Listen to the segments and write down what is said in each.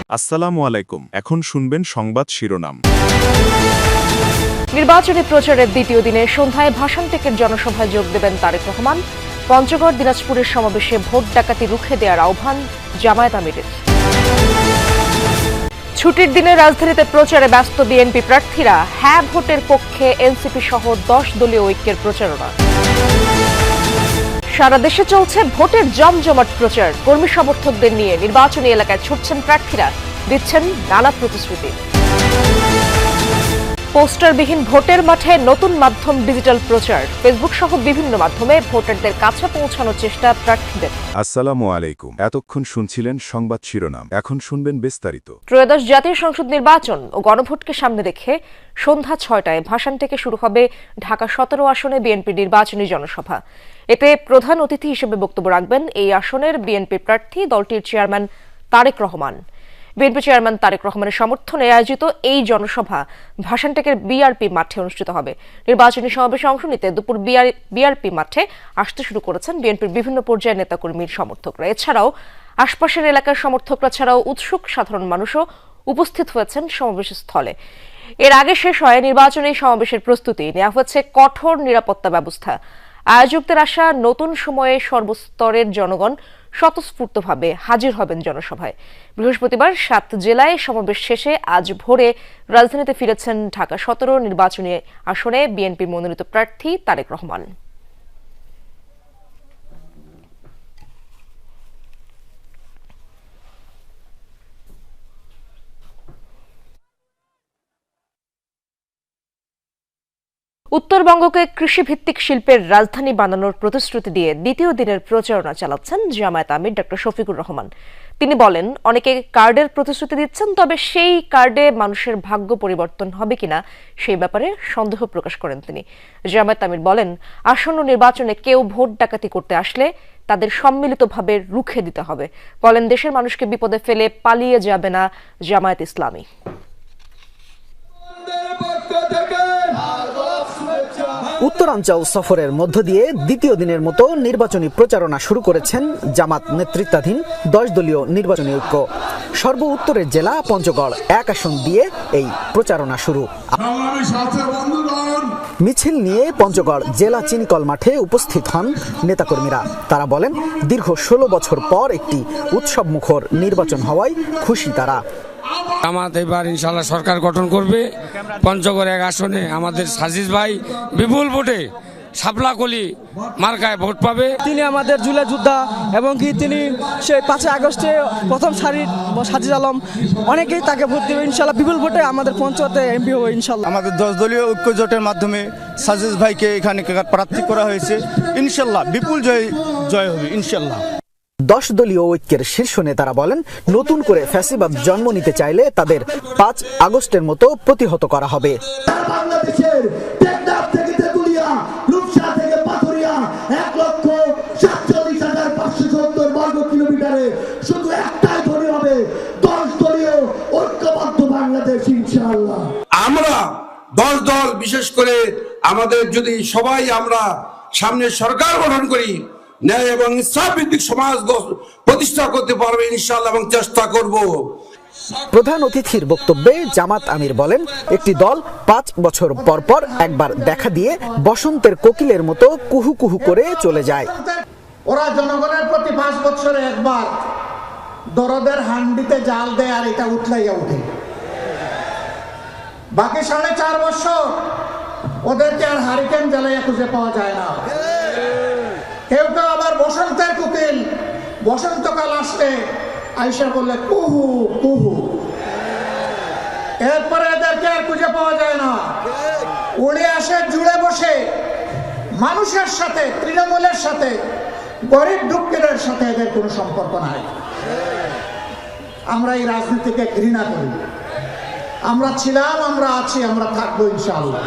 আসসালামু আলাইকুম। এখন শুনবেন সংবাদ শিরোনাম। নির্বাচনী প্রচারের দ্বিতীয় দিনে সন্ধ্যায় ভাসান টেকের জনসভায় যোগ দেবেন তারেক রহমান। পঞ্চগড়, দিনাজপুরের সমাবেশে ভোট ডাকাতি রুখে দেওয়ার আহ্বান জামায়াত আমিরের। ছুটির দিনে রাজধানীতে প্রচারে ব্যস্ত বিএনপি প্রার্থীরা। হ্যাঁ ভোটের পক্ষে এনসিপি সহ 10 দলীয় ঐক্যের প্রচারণা। সারা দেশে চলছে ভোটের জমজমাট প্রচার। কর্মী সমর্থকদের নিয়ে নির্বাচনী এলাকায় ছুটছেন প্রার্থীরা, দিচ্ছেন নানা প্রতিশ্রুতি। পোস্টারবিহীন ভোটের মাঠে নতুন মাধ্যম ডিজিটাল প্রচার। ফেসবুক সহ বিভিন্ন মাধ্যমে ভোটারদের কাছে পৌঁছানোর চেষ্টা প্রার্থীদের। আসসালামু আলাইকুম। এতক্ষণ শুনছিলেন সংবাদ শিরোনাম, এখন শুনবেন বিস্তারিত। ত্রয়োদশ জাতীয় সংসদ নির্বাচন ও গণভোটকে সামনে রেখে সন্ধ্যা 6টায় ভাসান থেকে শুরু হবে ঢাকা 17 আসনে বিএনপির নির্বাচনী জনসভা। এতে প্রধান অতিথি হিসেবে বক্তব্য রাখবেন এই আসনের বিএনপি প্রার্থী দলটির chairman Tarek Rahman. BNP chairman Tarek রহমানের সমর্থনে আয়োজিত এই জনসভা ভাসানটেকের বিআরপি মাঠে অনুষ্ঠিত হবে। নির্বাচনী সমাবেশে অংশ নিতে দুপুর বিআরপি মাঠে আসতে শুরু করেছেন বিএনপির বিভিন্ন পর্যায়ের নেতাকর্মীর সমর্থকরা। এছাড়াও আশপাশের এলাকার সমর্থকরা ছাড়াও উৎসুক সাধারণ মানুষও উপস্থিত হয়েছেন সমাবেশ স্থলে। এর আগে শেষ হয় নির্বাচনী সমাবেশের প্রস্তুতি, নেওয়া হয়েছে কঠোর নিরাপত্তা ব্যবস্থা। আয়োজকদের আশা, নতুন সময়ে সর্বস্তরের জনগণ স্বতঃস্ফূর্তভাবে হাজির হবেন জনসভায়। বৃহস্পতিবার 7 জেলায় সমাবেশ শেষে আজ ভোরে রাজধানীতে ফিরেছেন ঢাকা 17 নির্বাচনী আসনে বিএনপি মনোনীত প্রার্থী তারেক রহমান। উত্তরবঙ্গকে কৃষিভিত্তিক শিল্পের রাজধানী বানানোর প্রতিশ্রুতি দিয়ে দ্বিতীয় দিনের প্রচারণা চালাচ্ছেন জামায়াত আমির ডক্টর শফিকুর রহমান। তিনি বলেন, অনেকে কার্ডের প্রতিশ্রুতি দিচ্ছেন, তবে সেই কার্ডে মানুষের ভাগ্য পরিবর্তন হবে কিনা সেই ব্যাপারে সন্দেহ প্রকাশ করেন তিনি। জামায়াত আমির বলেন, আসন্ন নির্বাচনে কেউ ভোট ডাকাতি করতে আসলে তাদের সম্মিলিতভাবে রুখে দিতে হবে। বলেন, দেশের মানুষকে বিপদে ফেলে পালিয়ে যাবে না জামায়াত ইসলামী। উত্তরাঞ্চল সফরের মধ্য দিয়ে দ্বিতীয় দিনের মতো নির্বাচনী প্রচারণা শুরু করেছেন জামাত নেতৃত্বাধীন 10 দলীয় নির্বাচনী ঐক্য। সর্ব উত্তরের জেলা পঞ্চগড় 1 আসন দিয়ে এই প্রচারণা শুরু। মিছিল নিয়ে পঞ্চগড় জেলা চিনিকল মাঠে উপস্থিত হন নেতাকর্মীরা। তারা বলেন, দীর্ঘ 16 বছর পর একটি উৎসব মুখর নির্বাচন হওয়ায় খুশি তারা। জামাত এবার ইনশাআল্লাহ সরকার গঠন করবে। পঞ্চগড় 1 আসনে আমাদের সাজিদ ভাই বিপুল ভোটে শাপলাকলি মার্কায় ভোট পাবে। তিনি আমাদের জুলাই যোদ্ধা এবং কি তিনি সেই 5 আগস্টে প্রথম সারির সাজিদ আলম, অনেকেই তাকে ভোট দেবে ইনশাআল্লাহ। বিপুল ভোটে আমাদের পঞ্চায়েতে এমপি হবে ইনশাআল্লাহ। আমাদের 10 দলীয় ঐক্য জোটের মাধ্যমে সাজিদ ভাইকে এখানে প্রার্থী করা হয়েছে। ইনশাআল্লাহ বিপুল জয় হবে ইনশাআল্লাহ। 10 দলীয় ঐক্যের শীর্ষ নেতারা বলেন, নতুন করে ফ্যাসিবাদ জন্ম নিতে চাইলে তাদের 5 আগস্টের মতো প্রতিহত করা হবে। বাংলাদেশের টেকনাফ থেকে তেতুলিয়া, রূপসা থেকে পাথুরিয়া 1,47,570 বর্গ কিলোমিটারে শুধু একটাই ধরে হবে 10 দলীয় ঐক্যবদ্ধ বাংলাদেশ ইনশাআল্লাহ। আমরা 10 দল, বিশেষ করে আমাদের যদি সবাই আমরা সামনে সরকার গঠন করি, ন্যায় এবং ইনসাফ ভিত্তিক সমাজ প্রতিষ্ঠা করতে পারবে ইনশাআল্লাহ এবং চেষ্টা করব। প্রধান অতিথির বক্তব্যে জামাত আমির বলেন, একটি দল 5 বছর পর পর একবার দেখা দিয়ে বসন্তের কোকিলের মতো কুহু কুহু করে চলে যায়। ওরা জনগণের প্রতি 5 বছরে একবার দরদের হান্ডিতে জাল দেয় আর এটা উঠলাইয়া উঠে। বাকি 4.5 বছর ওদেরকে আর হারিকেন জ্বালাইয়া খুঁজে পাওয়া যায় না। কেউ কেউ আবার বসন্তের কোকিল, বসন্তকাল আসলে আইসা বললে কুহু কুহু, এরপরে এদেরকে আর খুঁজে পাওয়া যায় না। উড়ে আসে জুড়ে বসে মানুষের সাথে, তৃণমূলের সাথে, গরিব দুঃখীদের সাথে এদের কোনো সম্পর্ক নাই। আমরা এই রাজনীতিকে ঘৃণা করি। আমরা ছিলাম, আমরা আছি, আমরা থাকবো ইনশাআল্লাহ।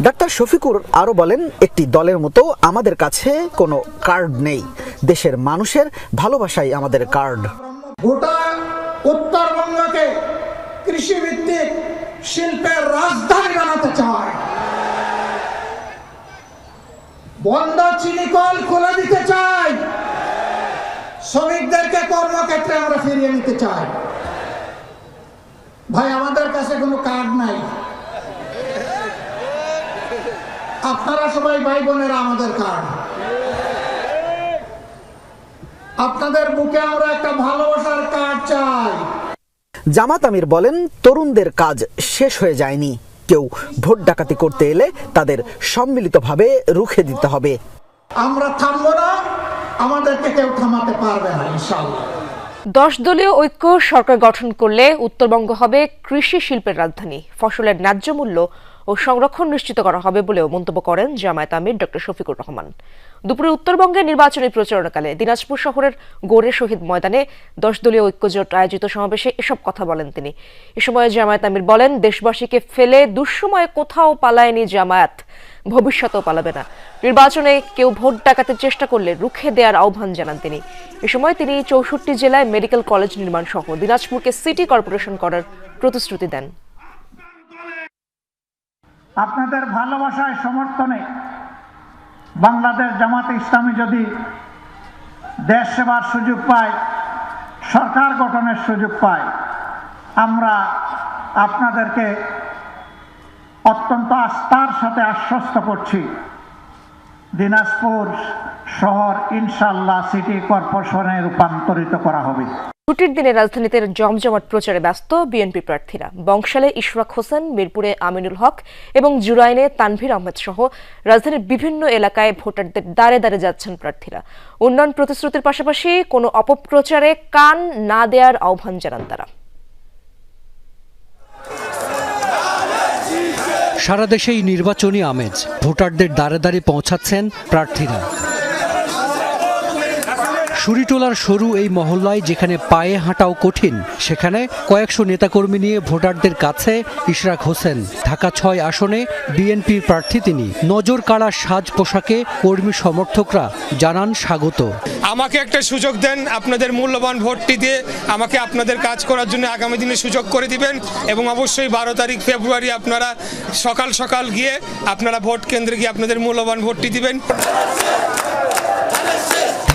ডাক্তার শফিকুর আরো বলেন, একটি দলের মতো আমাদের কাছে কোনো কার্ড নেই, দেশের মানুষের ভালোবাসাই আমাদের কার্ড। গোটা উত্তরবঙ্গকে কৃষিভিত্তিক শিল্পের রাজধানী বানাতে চায়। বন্ধ চিনিকল খুলে দিতে চাই, শ্রমিকদেরকে কর্মক্ষেত্রে আমরা ফিরিয়ে নিতে চাই। ভাই আমাদের কাছে কোনো কার্ড নাই, আপনারা সবাই ভাই বোনেরা আমাদের কার্ড। আপনাদের বুকে আমরা একটা ভালোবাসার কার্ড চাই। জামাত আমির বলেন, তরুণদের কাজ শেষ হয়ে যায়নি। কেউ ভোট ডাকাতি করতে এলে তাদের সম্মিলিতভাবে রুখে দিতে হবে। আমরা থামবো না, আমাদেরকে কেউ থামাতে পারবে না ইনশাআল্লাহ। 10 দলীয় ঐক্য সরকার গঠন করলে উত্তরবঙ্গ হবে কৃষি শিল্পের রাজধানী। ফসলের ন্যায্য মূল্য ও সংরক্ষণ নিশ্চিত করা হবে বলেও মন্তব্য করেন জামায়াত আমির ডক্টর শফিকুর রহমান। দুপুরে উত্তরবঙ্গে নির্বাচনী প্রচারণাকালে দিনাজপুর শহরের গোরে শহীদ ময়দানে 10 দলীয় ঐক্যজোট আয়োজিত সমাবেশে এসব কথা বলেন তিনি। এ সময় জামায়াত আমির বলেন, দেশবাসীকে ফেলে দুঃসময়ে কোথাও পালায়নি জামায়াত, ভবিষ্যতেও পালাবে না। নির্বাচনে কেউ ভোট ডাকাতের চেষ্টা করলে রুখে দেওয়ার আহ্বান জানান তিনি। এ সময় তিনি 64 জেলায় মেডিকেল কলেজ নির্মাণ সহ দিনাজপুরকে সিটি কর্পোরেশন করার প্রতিশ্রুতি দেন। আপনাদের ভালোবাসায় সমর্থনে বাংলাদেশ জামাতে ইসলামী যদি দেশ সেবার সুযোগ পায়, সরকার গঠনের সুযোগ পায়, আমরা আপনাদেরকে অত্যন্ত আস্থার সাথে আশ্বস্ত করছি, দিনাজপুর শহর ইনশাআল্লাহ সিটি কর্পোরেশনে রূপান্তরিত করা হবে। ছুটির দিনে রাজধানীতে জমজমাট প্রচারে ব্যস্ত বিএনপি প্রার্থীরা। বংশালে ইশরাক হোসেন, মিরপুরে আমিনুল হক এবং জুরাইনে তানভীর আহমেদ সহ রাজধানীর বিভিন্ন এলাকায় ভোটারদের দ্বারে দ্বারে যাচ্ছেন প্রার্থীরা। উন্নয়ন প্রতিশ্রুতির পাশাপাশি কোনো অপপ্রচারে কান না দেওয়ার আহ্বান জানান তারা। সারা দেশেই নির্বাচনী আমেজ, ভোটারদের দ্বারে দ্বারে পৌঁছাচ্ছেন প্রার্থীরা। শুরিটোলার সরু এই মহল্লায় যেখানে পায়ে হাঁটাও কঠিন, সেখানে কয়েকশো নেতাকর্মী নিয়ে ভোটারদের কাছে ইশরাক হোসেন। ঢাকা 6 আসনে বিএনপির প্রার্থী তিনি। নজর কাড়া সাজ পোশাকে কর্মী সমর্থকরা জানান স্বাগত। আমাকে একটা সুযোগ দেন, আপনাদের মূল্যবান ভোটটি দিয়ে আমাকে আপনাদের কাজ করার জন্য আগামী দিনে সুযোগ করে দিবেন এবং অবশ্যই 12 তারিখ ফেব্রুয়ারি আপনারা সকাল সকাল গিয়ে আপনারা ভোট কেন্দ্রে গিয়ে আপনাদের মূল্যবান ভোটটি দিবেন।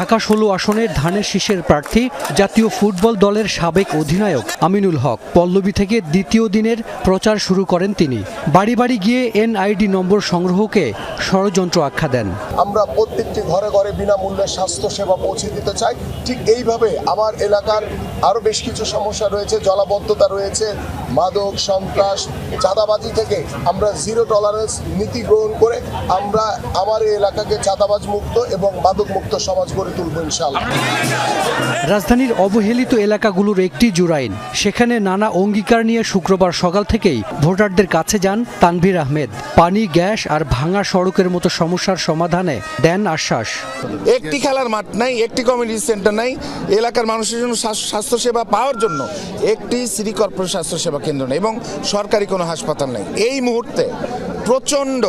ঢাকা 16 আসনের ধানের শীষের প্রার্থী জাতীয় ফুটবল দলের সাবেক অধিনায়ক আমিনুল হক পল্লবী থেকে দ্বিতীয় দিনের প্রচার শুরু করেন তিনি। বাড়ি বাড়ি গিয়ে এনআইডি নম্বর সংগ্রহকে ষড়যন্ত্র আখ্যা দেন। আমরা প্রত্যেকটি ঘরে ঘরে বিনামূল্যে স্বাস্থ্য সেবা পৌঁছে দিতে চাই। ঠিক এইভাবে আমার এলাকার আরও বেশ কিছু সমস্যা রয়েছে, জলাবদ্ধতা রয়েছে, মাদক, সন্ত্রাস, চাঁদাবাজি থেকে আমরা জিরো টলারেন্স নীতি গ্রহণ করে আমরা আমার এই এলাকাকে চাঁদাবাজ মুক্ত এবং মাদক মুক্ত সমাজ গড়ে তুলব ইনশাআল্লাহ। রাজধানীর অবহেলিত এলাকাগুলোর একটি জুরাইন, সেখানে নানা অঙ্গীকার নিয়ে শুক্রবার সকাল থেকেই ভোটারদের কাছে যান তানভীর আহমেদ। পানি, গ্যাস আর ভাঙা সড়কের মতো সমস্যার সমাধানে দেন আশ্বাস। একটি খেলার মাঠ নাই, একটি কমিউনিটি সেন্টার নাই, এলাকার মানুষের জন্য স্বাস্থ্যসেবা পাওয়ার জন্য একটি সিটি কর্পোরেশন স্বাস্থ্যসেবা কেন্দ্র নেই এবং সরকারি কোনো হাসপাতাল নেই। এই মুহূর্তে প্রচণ্ড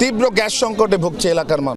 তীব্র গ্যাস সংকটে ভুগছে এলাকার মানুষ।